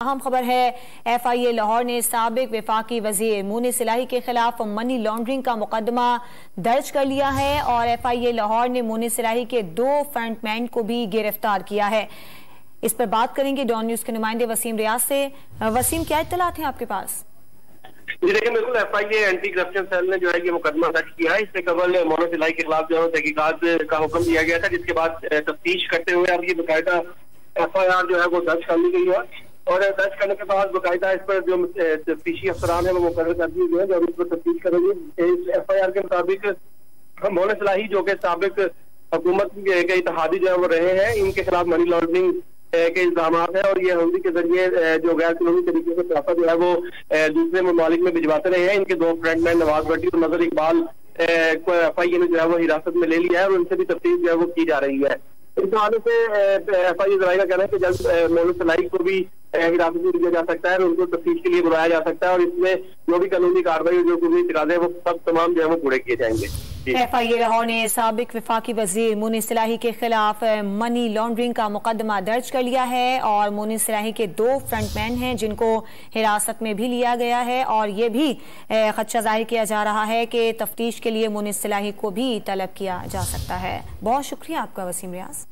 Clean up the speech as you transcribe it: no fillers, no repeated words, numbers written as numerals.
अहम खबर है, FIA लाहौर ने साबिक वफाकी वजीर मुनीस इलाही के खिलाफ मनी लॉन्ड्रिंग का मुकदमा दर्ज कर लिया है और FIA लाहौर ने मुनीस इलाही के 2 फ्रंटमैन को भी गिरफ्तार किया है। इस पर बात करेंगे डॉन न्यूज के नुमाइंदे वसीम रियाज से। वसीम, क्या इत्तलात हैं आपके पास? जी देखिए, बिल्कुल FIA एंटी करप्शन सेल ने जो है ये मुकदमा दर्ज किया है। इससे कबल मुनीस इलाही के खिलाफ जो है तहकीकात का हुक्म दिया गया था, जिसके बाद तफ्तीश करते हुए अब ये बाकायदा FIR जो है वो दर्ज कर ली गई है और दर्ज करने के बाद बाकायदा इस पर जो तफ्तीशी अफसरान है वो मुकर्रर कर दिए गए हैं और इस पर तफ्तीश करेंगे। इस FIR के मुताबिक मुनीस इलाही जो कि साबिक हुकूमत के इत्तेहादी जो है वो रहे हैं, इनके खिलाफ मनी लॉन्ड्रिंग के इल्जाम है और ये हल्दी के जरिए जो गैर कानूनी तरीके से पैसा जो है वो दूसरे ममालिक में भिजवाते रहे हैं। इनके 2 फ्रंटमैन नवाज भट्टी और नजर इकबाल को FIA ने जो है वो हिरासत में ले लिया है और उनसे भी तफ्तीश जो है वो की जा रही है। इस हवाले से FIA जराये का कहना है कि जल्द मुनीस इलाही को भी हिरासत में लिया जा सकता है और उनको तफ्तीश के लिए बुलाया जा सकता है और इसमें जो भी कानूनी कार्रवाई जो कानूनी तकाज़े हैं वो सब तमाम जो है वो पूरे किए जाएंगे। FIA लाहौर ने साबिक वफाकी वजीर मुनीस इलाही के खिलाफ मनी लॉन्ड्रिंग का मुकदमा दर्ज कर लिया है और मुनीस इलाही के 2 फ्रंटमैन हैं जिनको हिरासत में भी लिया गया है और ये भी खदशा जाहिर किया जा रहा है कि तफ्तीश के लिए मुनीस इलाही को भी तलब किया जा सकता है। बहुत शुक्रिया आपका वसीम रियाज।